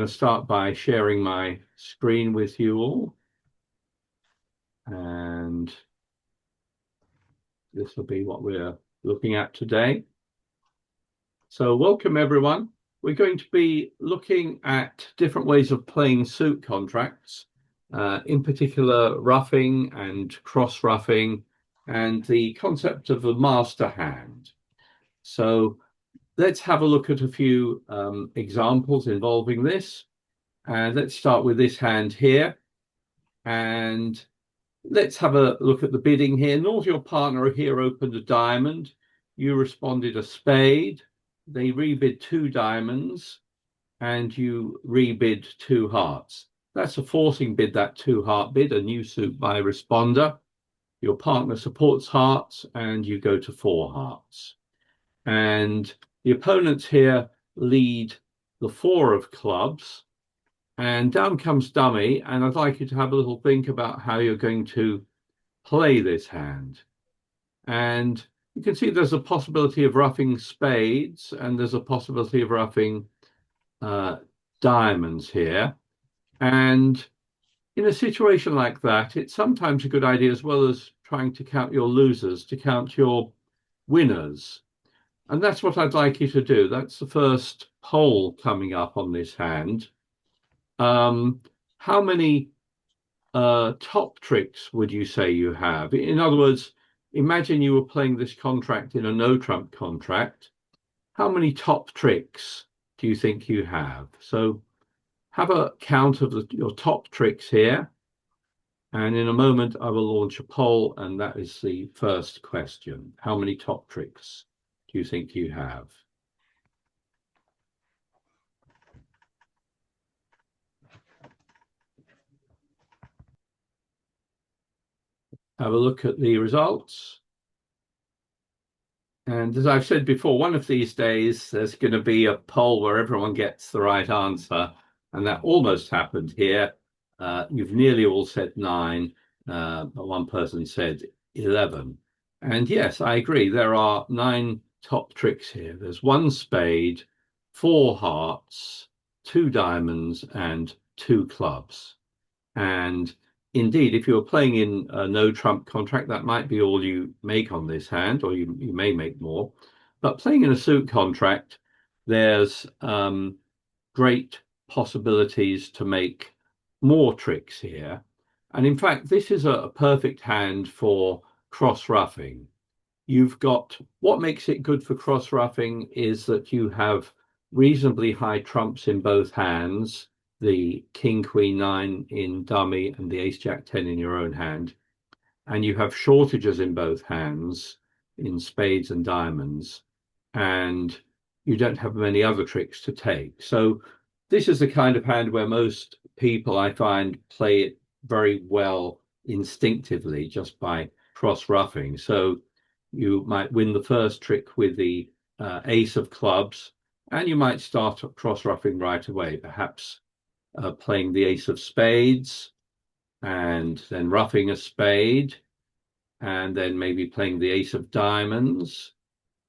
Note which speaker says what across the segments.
Speaker 1: going to start by sharing my screen with you all. And this will be what we're looking at today. So welcome, everyone. We're going to be looking at different ways of playing suit contracts, in particular roughing and cross-ruffing, and the concept of a master hand. So let's have a look at a few examples involving this. And let's start with this hand here. And let's have a look at the bidding here. Nor your partner here opened a diamond. You responded a spade. They rebid 2 diamonds, and you rebid 2 hearts. That's a forcing bid, that 2-heart bid, a new suit by responder. Your partner supports hearts, and you go to 4 hearts. And the opponents here lead the 4 of clubs. And down comes dummy, and I'd like you to have a little think about how you're going to play this hand. And you can see there's a possibility of roughing spades, and there's a possibility of roughing diamonds here. And in a situation like that, it's sometimes a good idea, as well as trying to count your losers, to count your winners. And that's what I'd like you to do. That's the first poll coming up on this hand. How many top tricks would you say you have? In other words, imagine you were playing this contract in a no trump contract. How many top tricks do you think you have? So have a count of your top tricks here. And in a moment, I will launch a poll, and that is the first question. How many top tricks do you think you have? Have a look at the results. And as I've said before, one of these days, there's going to be a poll where everyone gets the right answer. And that almost happened here. You've nearly all said 9, but one person said 11. And yes, I agree. There are 9 top tricks here. There's 1 spade, 4 hearts, 2 diamonds, and 2 clubs. And indeed, if you're playing in a no trump contract, that might be all you make on this hand, or you may make more. But playing in a suit contract, there's great possibilities to make more tricks here. And in fact, this is a perfect hand for cross-ruffing. You've got, what makes it good for cross-ruffing is that you have reasonably high trumps in both hands, the king, queen, 9 in dummy and the ace, jack, 10 in your own hand. And you have shortages in both hands in spades and diamonds. And you don't have many other tricks to take. So this is the kind of hand where most people, I find, play it very well instinctively just by cross-ruffing. So you might win the first trick with the ace of clubs, and you might start cross-ruffing right away, perhaps playing the ace of spades, and then roughing a spade, and then maybe playing the ace of diamonds,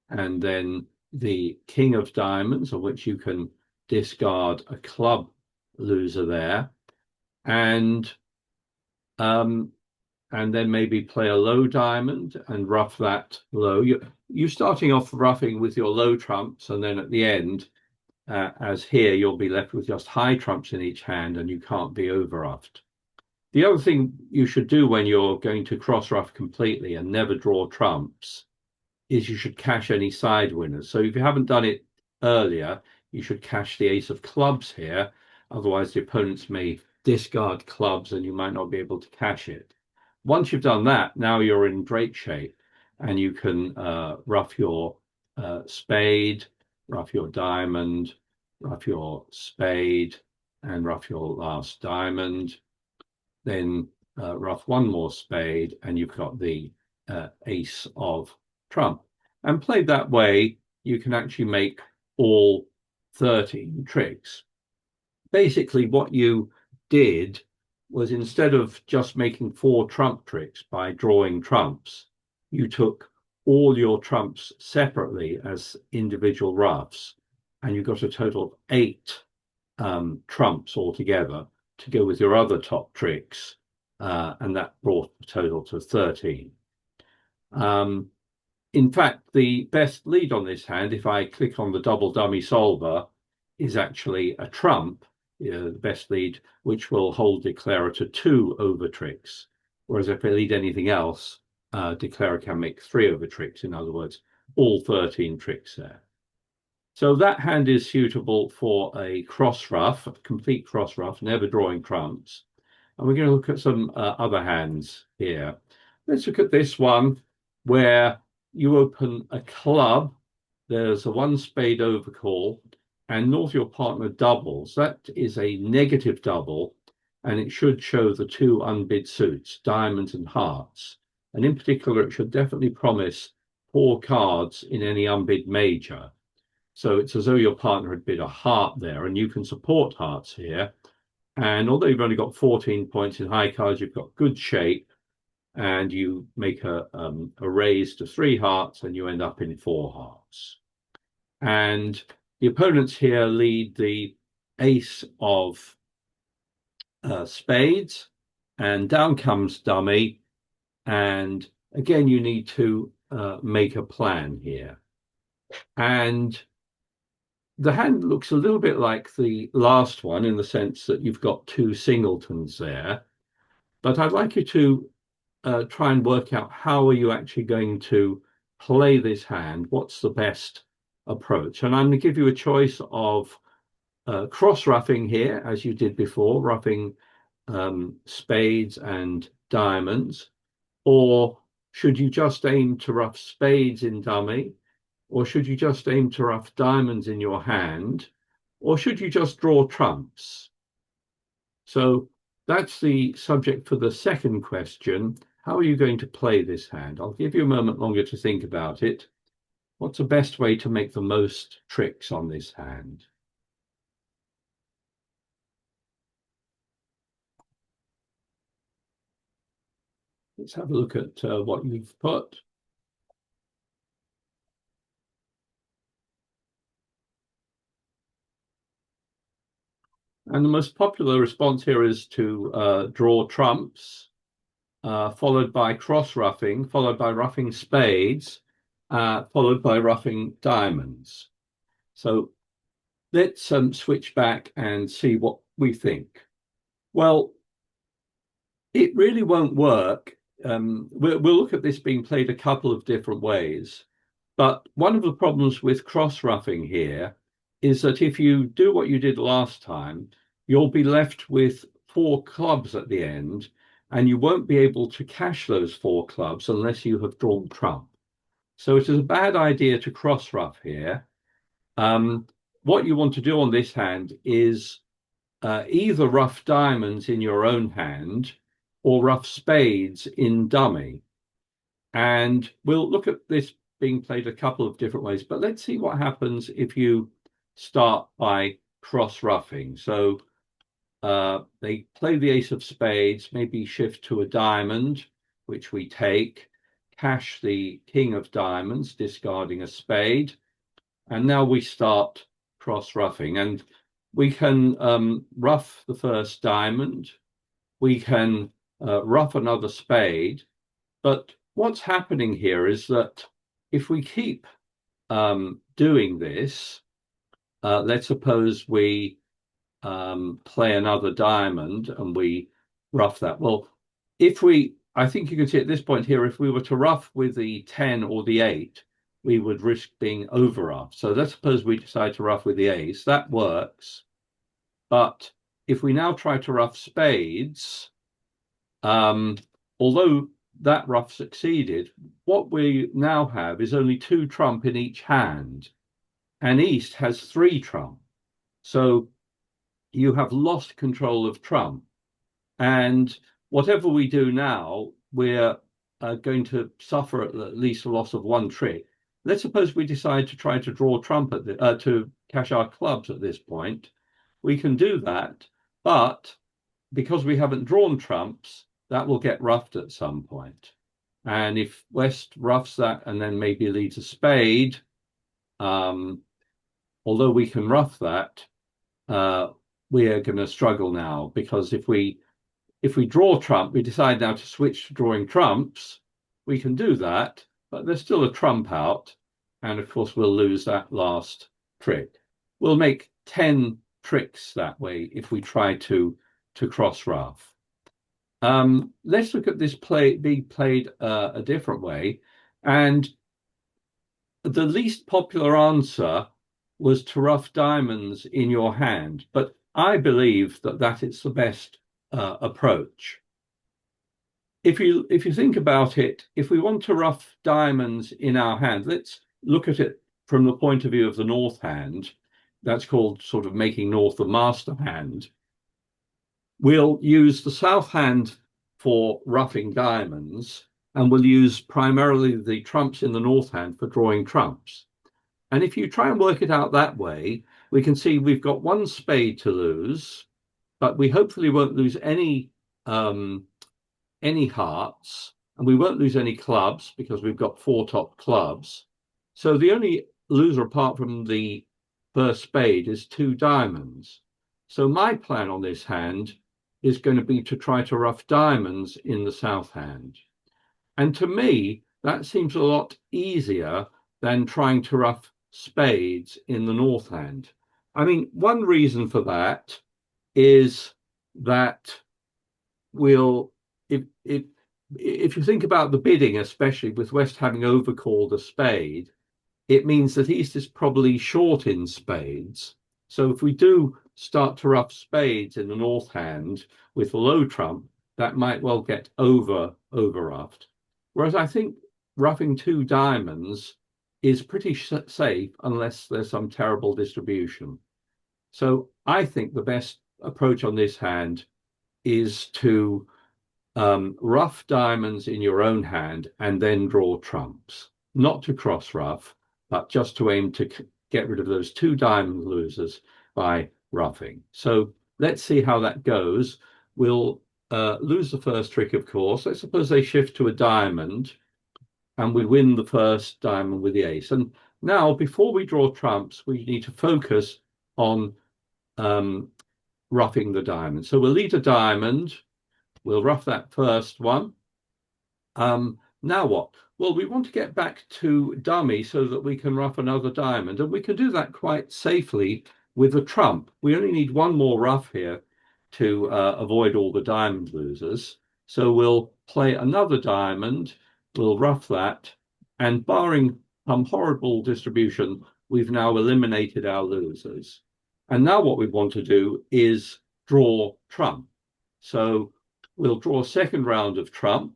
Speaker 1: and then the king of diamonds, on which you can discard a club loser there, and then maybe play a low diamond and rough that low. You're starting off roughing with your low trumps, and then at the end, as here, you'll be left with just high trumps in each hand, and you can't be over-ruffed. The other thing you should do when you're going to cross-ruff completely and never draw trumps is you should cash any side winners. So if you haven't done it earlier, you should cash the ace of clubs here. Otherwise, the opponents may discard clubs and you might not be able to cash it. Once you've done that, now you're in great shape, and you can rough your spade, rough your diamond, rough your spade, and rough your last diamond. Then rough one more spade, and you've got the ace of trump. And played that way, you can actually make all 13 tricks. Basically, what you did was, instead of just making 4 trump tricks by drawing trumps, you took all your trumps separately as individual roughs, and you got a total of 8 trumps altogether to go with your other top tricks, and that brought the total to 13. In fact, the best lead on this hand, if I click on the double dummy solver, is actually a trump, the best lead, which will hold declarer to 2 over tricks. Whereas if I lead anything else, declarer can make 3 over tricks. In other words, all 13 tricks there. So that hand is suitable for a cross ruff, a complete cross ruff, never drawing trumps. And we're going to look at some other hands here. Let's look at this one where you open a club. There's a 1 spade overcall, and north your partner doubles. That is a negative double, and it should show the 2 unbid suits, diamonds and hearts. And in particular, it should definitely promise 4 cards in any unbid major. So it's as though your partner had bid a heart there, and you can support hearts here. And although you've only got 14 points in high cards, you've got good shape, and you make a raise to 3 hearts, and you end up in 4 hearts. And the opponents here lead the ace of spades, and down comes dummy. And again, you need to make a plan here. And the hand looks a little bit like the last one in the sense that you've got 2 singletons there. But I'd like you to try and work out how are you actually going to play this hand. What's the best approach? And I'm going to give you a choice of cross-ruffing here, as you did before, ruffing spades and diamonds. Or should you just aim to ruff spades in dummy? Or should you just aim to ruff diamonds in your hand? Or should you just draw trumps? So that's the subject for the second question. How are you going to play this hand? I'll give you a moment longer to think about it. What's the best way to make the most tricks on this hand? Let's have a look at what you've put. And the most popular response here is to draw trumps, followed by cross-ruffing, followed by ruffing spades, followed by ruffing diamonds. So let's switch back and see what we think. Well, it really won't work. We'll look at this being played a couple of different ways. But one of the problems with cross-ruffing here is that if you do what you did last time, you'll be left with 4 clubs at the end, and you won't be able to cash those 4 clubs unless you have drawn trump. So it is a bad idea to cross-ruff here. What you want to do on this hand is either ruff diamonds in your own hand or ruff spades in dummy. And we'll look at this being played a couple of different ways, but let's see what happens if you start by cross-ruffing. So they play the ace of spades, maybe shift to a diamond, which we take, cash the king of diamonds, discarding a spade, and now we start cross-ruffing. And we can ruff the first diamond, we can ruff another spade, but what's happening here is that if we keep doing this, let's suppose we play another diamond and we ruff that. Well, I think you can see at this point here, if we were to ruff with the 10 or the 8, we would risk being over ruffed. So let's suppose we decide to ruff with the ace. That works. But if we now try to ruff spades, although that ruff succeeded, what we now have is only 2 trump in each hand, and East has 3 trump. So you have lost control of trump. And whatever we do now, we're going to suffer at least a loss of 1 trick. Let's suppose we decide to try to draw trump to cash our clubs at this point. We can do that, but because we haven't drawn trumps, that will get ruffed at some point. And if West ruffs that and then maybe leads a spade, although we can ruff that, we are going to struggle now, because if we draw trump, we decide now to switch to drawing trumps, we can do that, but there's still a trump out, and of course we'll lose that last trick. We'll make 10 tricks that way if we try to cross rough. Let's look at this play being played a different way, and the least popular answer was to rough diamonds in your hand, but I believe that that is the best approach. If you think about it, if we want to rough diamonds in our hand, let's look at it from the point of view of the north hand. That's called sort of making north the master hand. We'll use the south hand for roughing diamonds, and we'll use primarily the trumps in the north hand for drawing trumps. And if you try and work it out that way, we can see we've got one spade to lose, but we hopefully won't lose any hearts, and we won't lose any clubs because we've got 4 top clubs. So the only loser apart from the first spade is 2 diamonds. So my plan on this hand is going to be to try to rough diamonds in the south hand. And to me, that seems a lot easier than trying to rough spades in the north hand. I mean, one reason for that is that if you think about the bidding, especially with West having overcalled a spade, it means that East is probably short in spades. So if we do start to rough spades in the north hand with the low trump, that might well get over roughed. Whereas I think roughing 2 diamonds is pretty safe unless there's some terrible distribution. So I think the best approach on this hand is to rough diamonds in your own hand and then draw trumps, not to cross rough, but just to aim to get rid of those 2 diamond losers by roughing. So let's see how that goes. We'll lose the first trick, of course. Let's suppose they shift to a diamond and we win the first diamond with the ace. And now, before we draw trumps, we need to focus on roughing the diamond. So we'll lead a diamond. We'll rough that first one. Now what? Well, we want to get back to dummy so that we can rough another diamond, and we can do that quite safely with a trump. We only need one more rough here to avoid all the diamond losers. So we'll play another diamond, we'll rough that, and barring some horrible distribution, we've now eliminated our losers. And now what we want to do is draw trump. So we'll draw a second round of trump.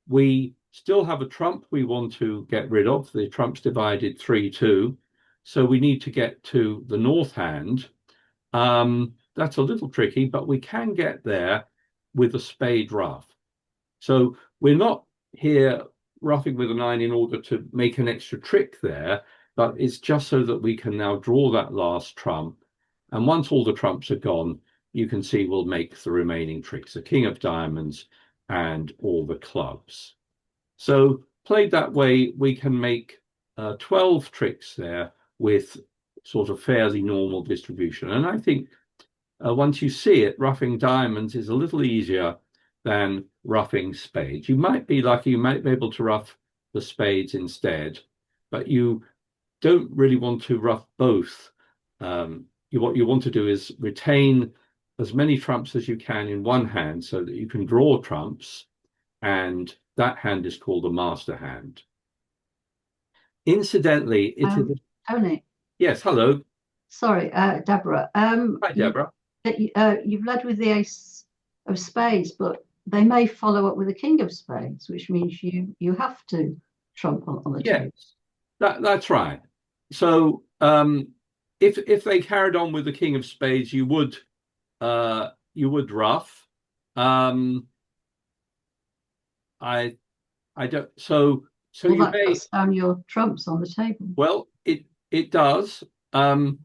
Speaker 1: We still have a trump we want to get rid of. The trump's divided 3-2. So we need to get to the north hand. That's a little tricky, but we can get there with a spade rough. So we're not here roughing with a 9 in order to make an extra trick there, but it's just so that we can now draw that last trump. And once all the trumps are gone, you can see we'll make the remaining tricks, the king of diamonds and all the clubs. So played that way, we can make 12 tricks there with sort of fairly normal distribution. And I think once you see it, roughing diamonds is a little easier than roughing spades. You might be lucky, you might be able to rough the spades instead, but you don't really want to rough both. What you want to do is retain as many trumps as you can in one hand so that you can draw trumps, and that hand is called a master hand. Incidentally, it is...
Speaker 2: Tony.
Speaker 1: Yes, hello.
Speaker 2: Sorry, Deborah.
Speaker 1: Hi, Deborah.
Speaker 2: You've led with the ace of spades, but they may follow up with the king of spades, which means you have to trump on the table.
Speaker 1: Yes, that's right. So if they carried on with the king of spades, you would rough. I don't. So
Speaker 2: well,
Speaker 1: you
Speaker 2: that
Speaker 1: may
Speaker 2: cuts down your trumps on the table.
Speaker 1: Well, it does. And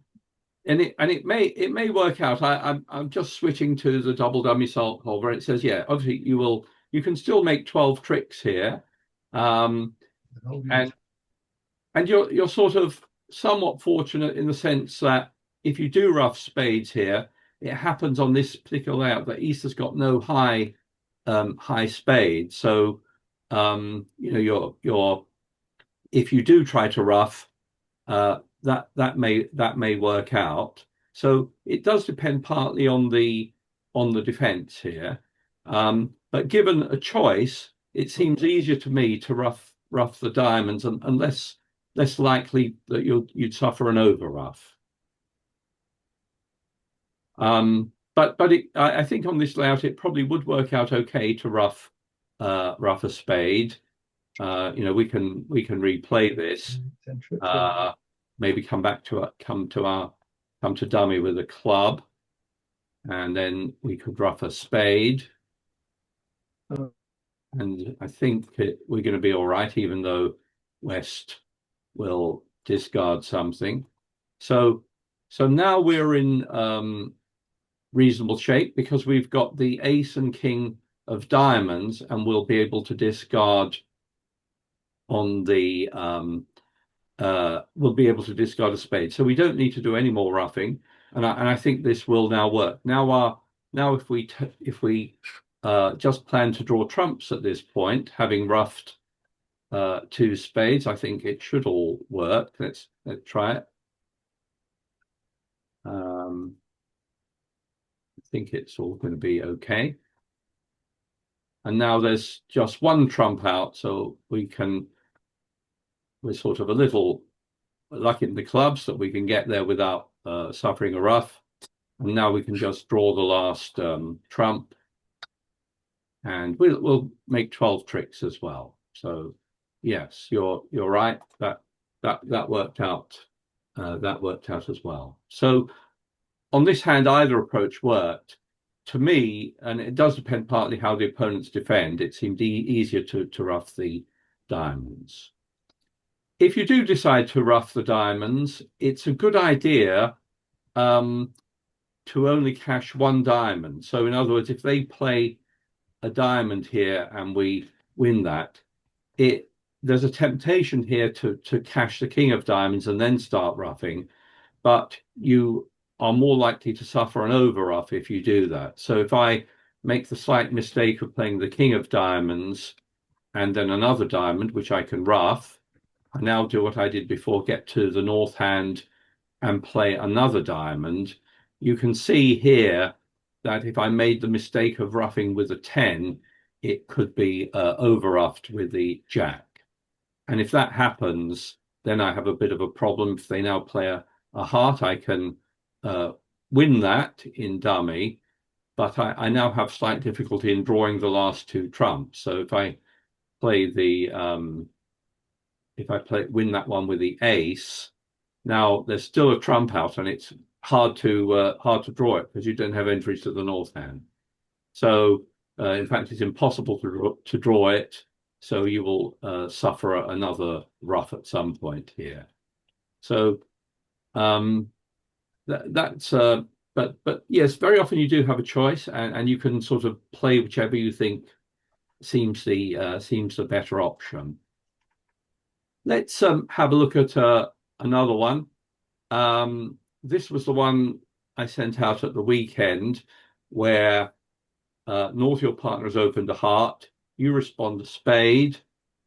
Speaker 1: it may work out. I'm just switching to the double dummy solver. It says, yeah, obviously you can still make 12 tricks here. And you're sort of somewhat fortunate in the sense that if you do rough spades here, it happens on this particular layout that Easter's got no high spade. So you know, your if you do try to ruff, that may work out. So it does depend partly on the defense here. But given a choice, it seems easier to me to rough the diamonds and less likely that you'd suffer an over rough. I think on this layout it probably would work out okay to rough a spade. You know, we can replay this. Maybe come to dummy with a club, and then we could rough a spade. And I think we're going to be all right, even though West will discard something. So now we're in reasonable shape because we've got the ace and king of diamonds, and we'll be able to discard on the we'll be able to discard a spade. So we don't need to do any more roughing, and I think this will now work. Now if we just plan to draw trumps at this point, having roughed two spades, I think it should all work. Let's try it. I think it's all going to be okay. And now there's just one trump out, so we're sort of a little lucky in the clubs that we can get there without suffering a rough. And now we can just draw the last trump, and we'll make 12 tricks as well. So yes, you're right. That worked out. That worked out as well. So on this hand, either approach worked. To me, and it does depend partly how the opponents defend, it seemed easier to rough the diamonds. If you do decide to rough the diamonds, it's a good idea to only cash one diamond. So in other words, if they play a diamond here and we win that, there's a temptation here to cash the king of diamonds and then start roughing, but you are more likely to suffer an over rough if you do that. So if I make the slight mistake of playing the king of diamonds and then another diamond, which I can rough, I now do what I did before, get to the north hand and play another diamond. You can see here that if I made the mistake of roughing with a 10, it could be over roughed with the jack. And if that happens, then I have a bit of a problem. If they now play a heart, I can win that in dummy, but I now have slight difficulty in drawing the last two trumps. So if I play win that one with the ace, now there's still a trump out, and it's hard to draw it because you don't have entries to the north hand. So in fact, it's impossible to draw it. So you will suffer another rough at some point here. So that's but yes, very often you do have a choice, and you can sort of play whichever you think seems the better option. Let's have a look at another one. This was the one I sent out at the weekend, where north your partner has opened a heart, you respond a spade,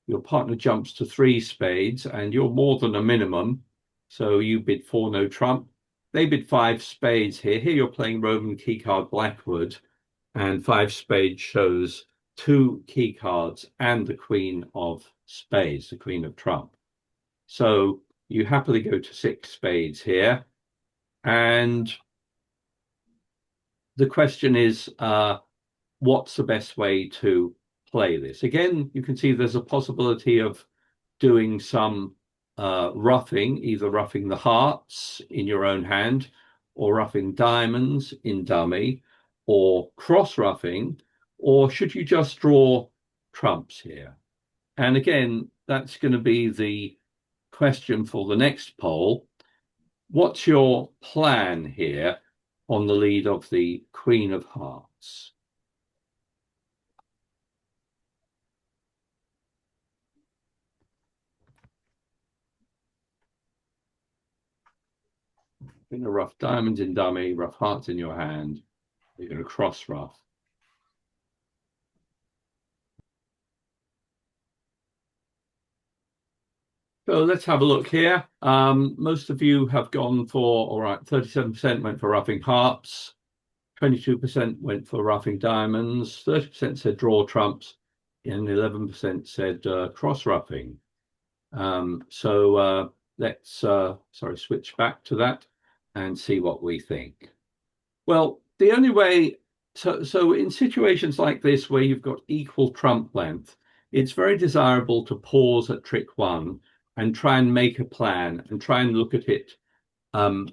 Speaker 1: your partner jumps to 3 spades, and you're more than a minimum, so you bid 4 no trump. They bid 5 spades here. Here you're playing Roman key card Blackwood, and 5 spades shows 2 key cards and the queen of spades, the queen of trump. So you happily go to 6 spades here. And the question is, what's the best way to play this? Again, you can see there's a possibility of doing some roughing, either roughing the hearts in your own hand, or roughing diamonds in dummy, or cross roughing, or should you just draw trumps here? And again, that's going to be the question for the next poll. What's your plan here on the lead of the Queen of Hearts? You're going to rough diamonds in dummy, rough hearts in your hand. You're going to cross rough. So let's have a look here. Most of you have gone for, all right, 37% went for roughing hearts, 22% went for roughing diamonds, 30% said draw trumps, and 11% said cross roughing. So let's switch back to that and see what we think. Well, the only way, so in situations like this where you've got equal trump length, it's very desirable to pause at trick one and try and make a plan and try and look at it from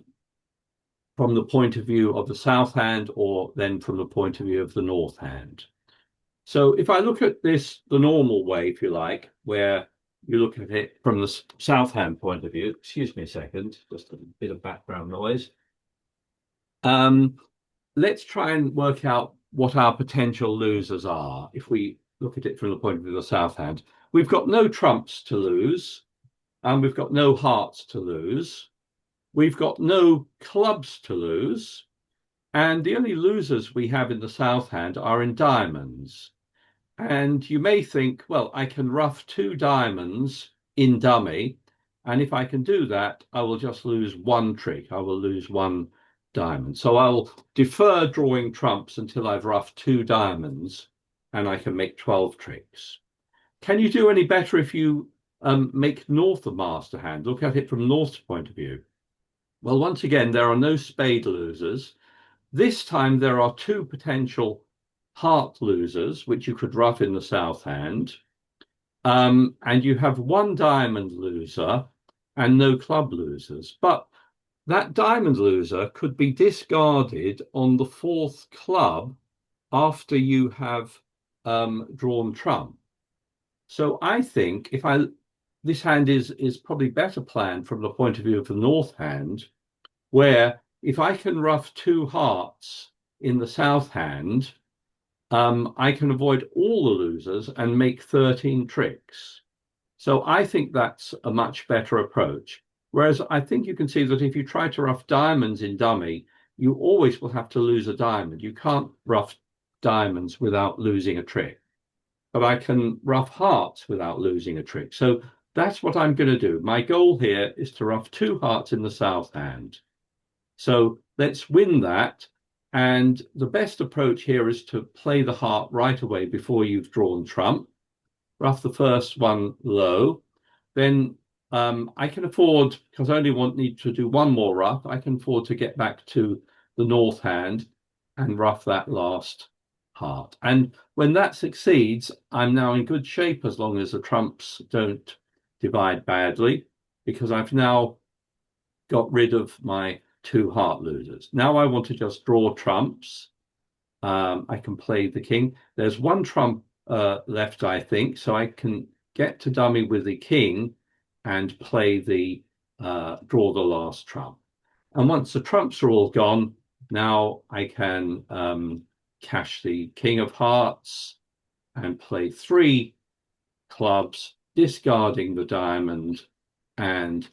Speaker 1: the point of view of the south hand or then from the point of view of the north hand. So if I look at this the normal way, if you like, where you look at it from the south hand point of view, excuse me a second, just a bit of background noise. Let's try and work out what our potential losers are. If we look at it from the point of view of the south hand, we've got no trumps to lose, and we've got no hearts to lose. We've got no clubs to lose, and the only losers we have in the south hand are in diamonds. And you may think, well, I can rough 2 diamonds in dummy, and if I can do that, I will just lose 1 trick. I will lose 1 diamond. So I'll defer drawing trumps until I've roughed 2 diamonds, and I can make 12 tricks. Can you do any better if you make north a master hand? Look at it from north's point of view. Well, once again, there are no spade losers. This time there are 2 potential heart losers, which you could rough in the south hand. And you have 1 diamond loser and no club losers. But that diamond loser could be discarded on the 4th club after you have drawn trump. So I think this hand is probably better planned from the point of view of the north hand, where if I can rough 2 hearts in the south hand, I can avoid all the losers and make 13 tricks. So I think that's a much better approach. Whereas I think you can see that if you try to rough diamonds in dummy, you always will have to lose a diamond. You can't rough diamonds without losing a trick. But I can rough hearts without losing a trick. So that's what I'm going to do. My goal here is to rough 2 hearts in the south hand. So let's win that. And the best approach here is to play the heart right away before you've drawn trump. Rough the first one low. Then I can afford, because I only need to do 1 more rough, I can afford to get back to the north hand and rough that last heart. And when that succeeds, I'm now in good shape as long as the trumps don't divide badly, because I've now got rid of my 2 heart losers. Now I want to just draw trumps. I can play the king. There's 1 trump left, I think, so I can get to dummy with the king and play the draw the last trump. And once the trumps are all gone, now I can cash the king of hearts and play 3 clubs, discarding the diamond, and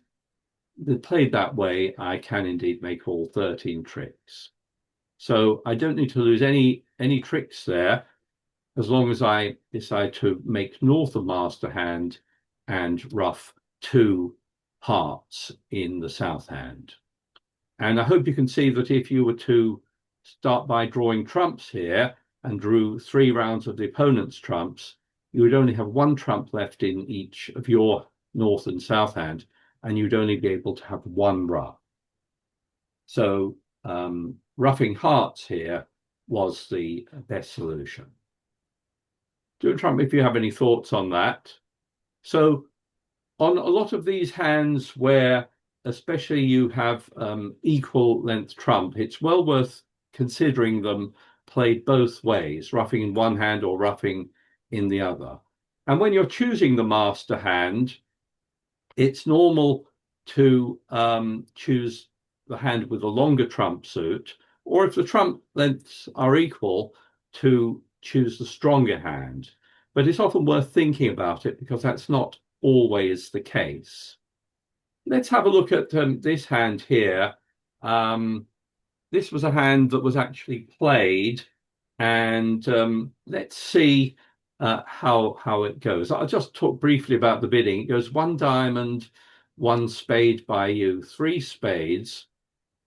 Speaker 1: played that way, I can indeed make all 13 tricks. So I don't need to lose any tricks there, as long as I decide to make north of master hand and rough 2 hearts in the south hand. And I hope you can see that if you were to start by drawing trumps here and drew 3 rounds of the opponent's trumps, you would only have 1 trump left in each of your north and south hand, and you'd only be able to have 1 rough. So roughing hearts here was the best solution. Do trump if you have any thoughts on that. So on a lot of these hands where especially you have equal length trump, it's well worth considering them played both ways, roughing in one hand or roughing in the other. And when you're choosing the master hand, it's normal to choose the hand with a longer trump suit, or if the trump lengths are equal, to choose the stronger hand. But it's often worth thinking about it because that's not always the case. Let's have a look at this hand here. This was a hand that was actually played, and let's see how it goes. I'll just talk briefly about the bidding. It goes one diamond, one spade by you, three spades,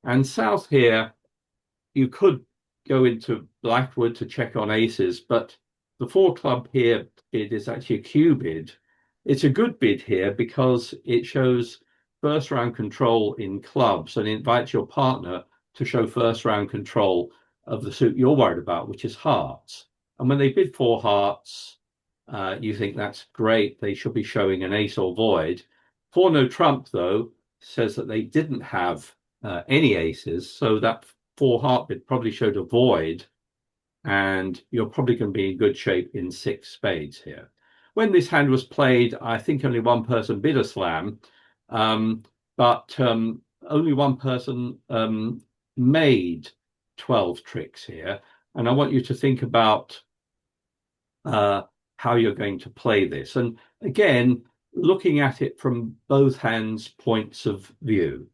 Speaker 1: and south here you could go into Blackwood to check on aces, but the four club here bid is actually a Q bid. It's a good bid here because it shows first round control in clubs and invites your partner to show first round control of the suit you're worried about, which is hearts. And when they bid four hearts, you think that's great. They should be showing an ace or void. Four no trump, though, says that they didn't have any aces, so that four heart bid probably showed a void, and you're probably going to be in good shape in six spades here. When this hand was played, I think only one person bid a slam, but only one person made 12 tricks here. And I want you to think about how you're going to play this. And again, looking at it from both hands' points of view.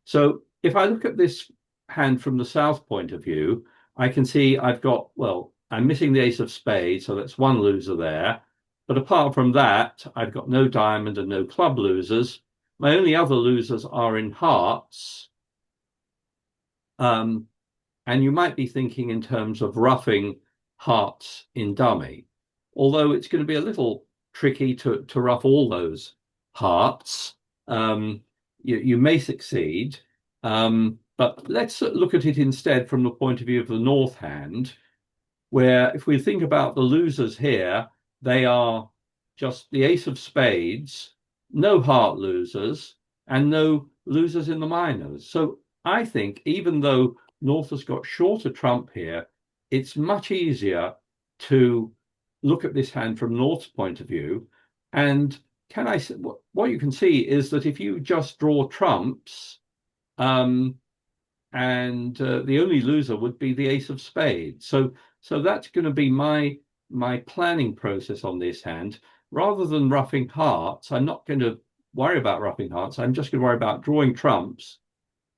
Speaker 1: So if I look at this hand from the south point of view, I can see I've got, well, I'm missing the ace of spades, so that's one loser there. But apart from that, I've got no diamond and no club losers. My only other losers are in hearts. And you might be thinking in terms of roughing hearts in dummy, although it's going to be a little tricky to rough all those hearts. You may succeed, but let's look at it instead from the point of view of the north hand, where if we think about the losers here, they are just the ace of spades, no heart losers, and no losers in the minors. So I think even though North has got shorter trump here, it's much easier to look at this hand from North's point of view. And can I say, what you can see is that if you just draw trumps, and the only loser would be the ace of spades. So that's going to be my planning process on this hand. Rather than roughing hearts, I'm not going to worry about roughing hearts. I'm just going to worry about drawing trumps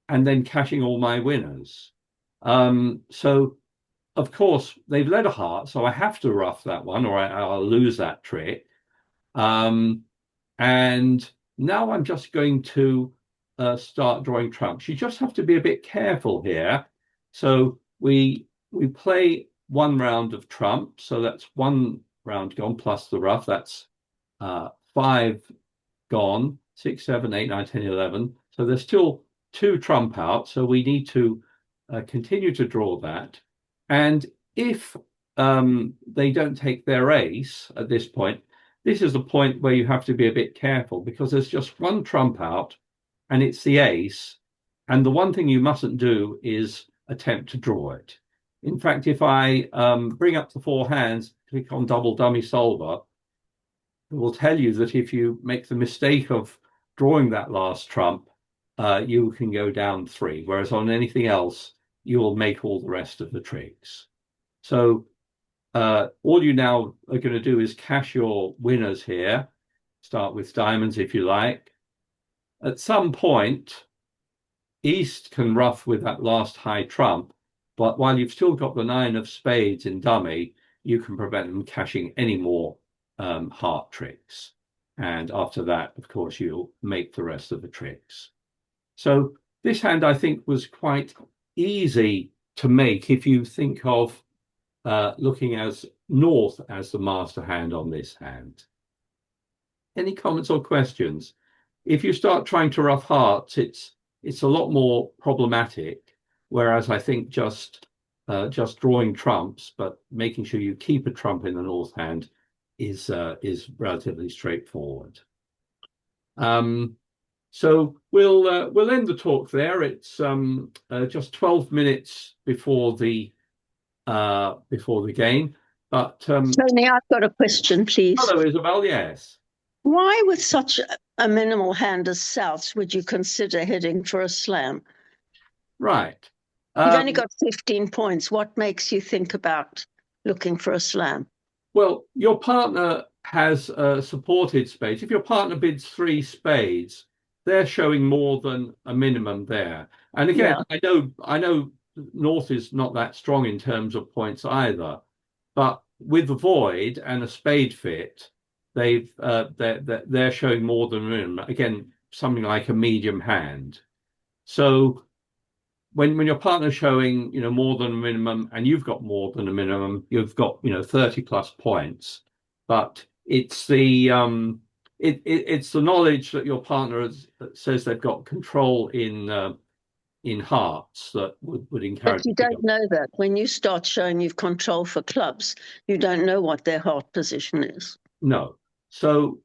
Speaker 1: and then cashing all my winners. So of course they've led a heart, so I have to rough that one, or I'll lose that trick. And now I'm just going to start drawing trumps. You just have to be a bit careful here. So we play one round of trump. So that's one round gone plus the rough. That's five gone, 6, 7, 8, 9, 10, 11. So there's still two trump out. So we need to continue to draw that. And if they don't take their ace at this point, this is the point where you have to be a bit careful because there's just one trump out and it's the ace. And the one thing you mustn't do is attempt to draw it. In fact, if I bring up the four hands, click on double dummy solver, it will tell you that if you make the mistake of drawing that last trump, you can go down 3, whereas on anything else, you will make all the rest of the tricks. So all you now are going to do is cash your winners here. Start with diamonds if you like. At some point, East can rough with that last high trump, but while you've still got the 9 of spades in dummy, you can prevent them cashing any more heart tricks. And after that, of course, you'll make the rest of the tricks. So this hand, I think, was quite easy to make if you think of looking as North as the master hand on this hand. Any comments or questions? If you start trying to rough hearts, it's a lot more problematic. Whereas I think just drawing trumps, but making sure you keep a trump in the North hand is relatively straightforward. So we'll end the talk there. It's just 12 minutes before the game. But
Speaker 3: Tony, I've got a question, please.
Speaker 1: hello, Isabel. Yes.
Speaker 3: Why, with such a minimal hand as South's, would you consider heading for a slam?
Speaker 1: Right.
Speaker 3: You've only got 15 points. What makes you think about looking for a slam?
Speaker 1: Well, your partner has supported spades. If your partner bids 3 spades, they're showing more than a minimum there. And again,
Speaker 3: Yeah.
Speaker 1: I know North is not that strong in terms of points either, but with the void and a spade fit, they're showing more than a minimum. Again, something like a medium hand. So when your partner's showing, more than a minimum and you've got more than a minimum, you've got, 30 plus points. But it's it's the knowledge that your partner says they've got control in hearts that would encourage
Speaker 3: But you
Speaker 1: you to
Speaker 3: don't know that. When you start showing you've control for clubs, you don't know what their heart position is.
Speaker 1: no. So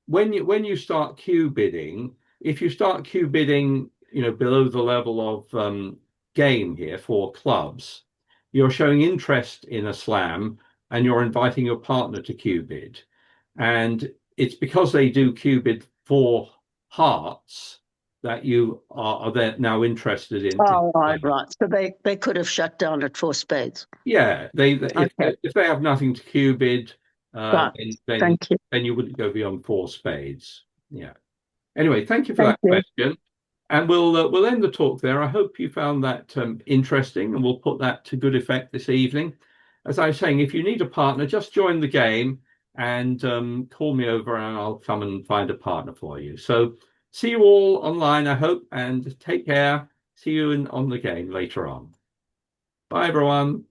Speaker 1: when you start Q bidding, if you start Q bidding, below the level of game here for clubs, you're showing interest in a slam and you're inviting your partner to Q bid. And it's because they do Q bid for hearts that you are there now interested in.
Speaker 3: Oh, right. So they could have shut down at 4 spades.
Speaker 1: Yeah,
Speaker 3: Okay.
Speaker 1: if they have nothing to Q bid,
Speaker 3: Right.
Speaker 1: then
Speaker 3: Thank you.
Speaker 1: you wouldn't go beyond 4 spades. Yeah. Anyway, thank you for
Speaker 3: Thank
Speaker 1: that
Speaker 3: you.
Speaker 1: question. And we'll end the talk there. I hope you found that interesting, and we'll put that to good effect this evening. As I was saying, if you need a partner, just join the game and call me over, and I'll come and find a partner for you. So see you all online, I hope, and take care. See you on the game later on. Bye, everyone.